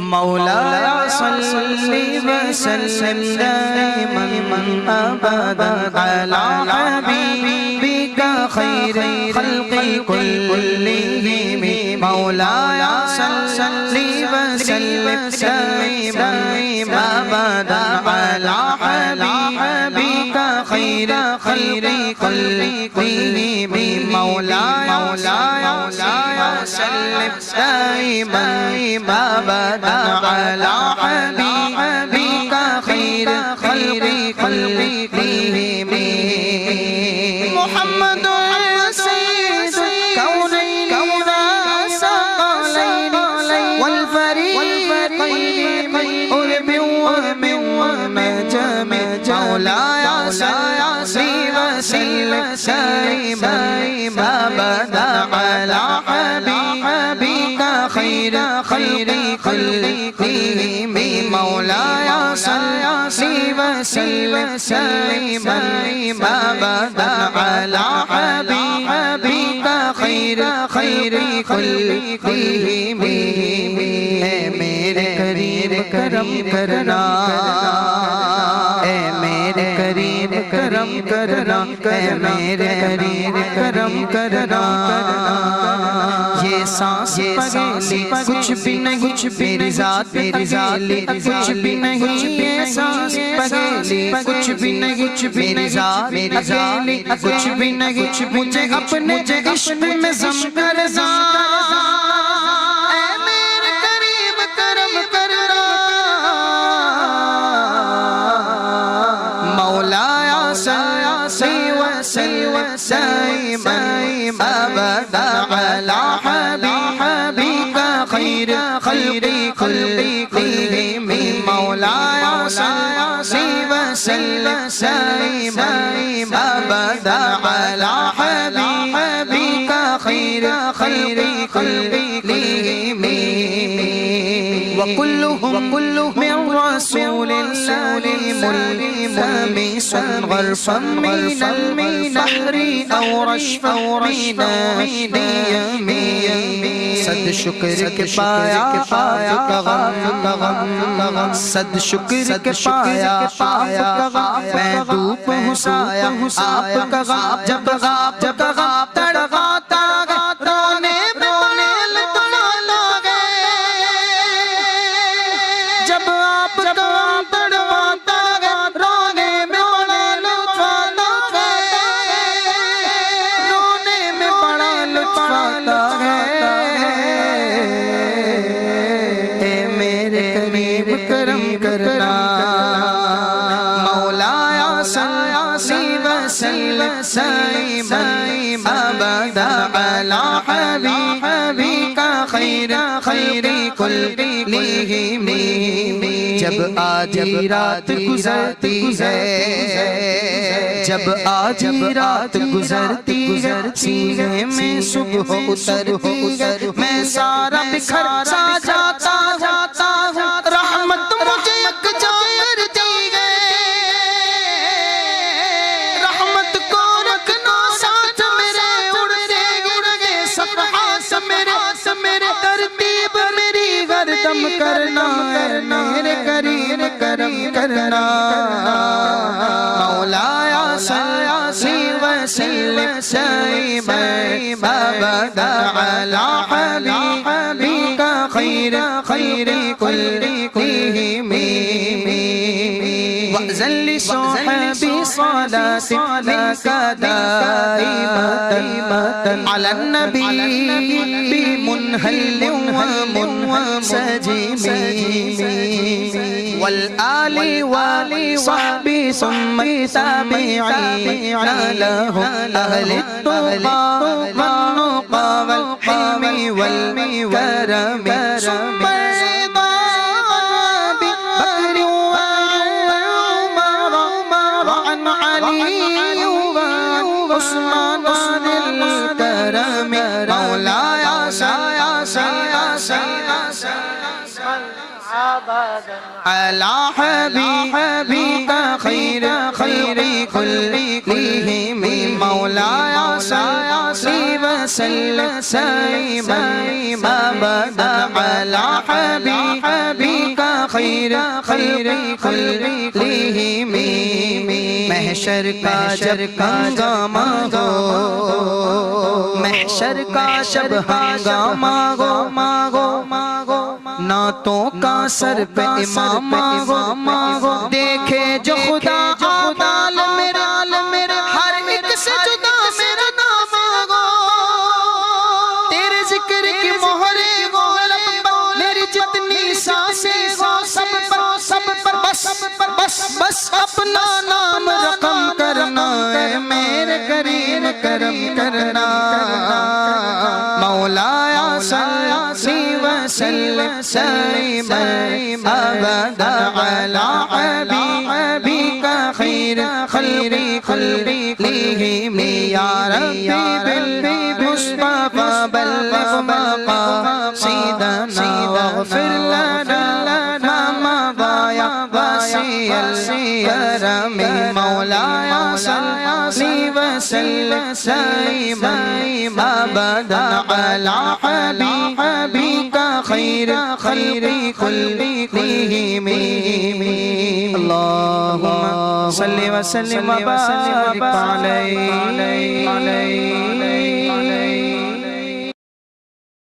مولاي صل وسلم دائما أبدا على حبيبك خير الخلق كلهم مولاي صل وسلم دائما أبدا على حبيبك خير الخلق كلهم مولاي وسلم دائما أبدا على حبيبك خير الخلق كلهم محمد سيد كونين وثقلين والفريقين قرب ومن ونجم مولاي صل وسلم دائما أبدا على حبيبك خير كلهم مولاي صل وسلم دائما أبدا على حبيبك خير كلهم اے میرے کریم کرم کرنا اے میرے کریم کرم کرنا اے میرے کریم کرم کرنا یہ سانس پگلی کچھ بھی نہیں میری ذات پگلی کچھ بھی نہیں یہ سانس پگلی کچھ بھی نہیں میری ذات پگلی کچھ بھی نہیں مجھے اپنے عشق میں ضم کر جا اے میرے کریم کرم کرنا مولاي صل وسلم دائما أبدا على حبيبك خير الخلق كلهم مولاي صل وسلم دائما أبدا على حبيبك خير الخلق كلهم وكلهم من رسول الله ملتمس غرفا من البحر أو رشفا من اليم صد شکر کے پایا آپ کا غم صد شکر کے پایا آپ کا غم میں دھوپ ہسایا آپ کا غم جب تڑپاتا رونے لگنے لگے جب آپ تڑپاتا رونے میں لطف آتا ہے رونے میں بڑا لطف آتا ہے اے میرے کریم کرم کرنا مولاي صل وسلم دائما أبدا على حبيبك خير كلهم جب آدھی رات گزرتی ہے جب آدھی رات گزرتی ہے سینے میں صبح اترتی ہے میں سارا بکھر سا جاتا ہوں رحمت مجھے یکجا کرتی ہے رحمت کو رکھنا ساتھ میرے اڑ گئے صفحات میرے ترتیب میری گردم کرنا میرے کریم کرم کرنا مولاي صل وسلم دائما أبدا على حبيبك خير كلهم وأذن لصحبي صلاة منك دائمة على النبي بمنهل ومنسجم والآل والصحب ثم التابعين لهم أهل التقى والنقى والحلم والكرم ثم الرضا ببكر وعمر وعن علي وعثمان الكرم مولاي على حبيبك خير كلهم مولاي صل وسلم دائما أبدا على حبيبك خلقه محشر کا جب ہنگامہ ہو محشر کا جب ہنگامہ ہو نعتوں کا سر پہ امام ہو دیکھے جو خدا اعمال میرے ہر ایک سے جدا میرا نام ہو تیرے ذکر کی مہرے وہ لب پر میری جتنی سانسیں ہو سب پر بس اپنا نام رقم کرنا اے میرے کریم کرم کرنا مولایا صلی وسلم ابدا علی حبیبک خیر خلقه یا ربی بالمصطفى بلغ مقاصدنا واغفر لنا ما مضى يا واسع الكرم مولایا صلی وسلم ابدا علی حبیبک خیر خلقه اللهم صل وسلم وبارك عليه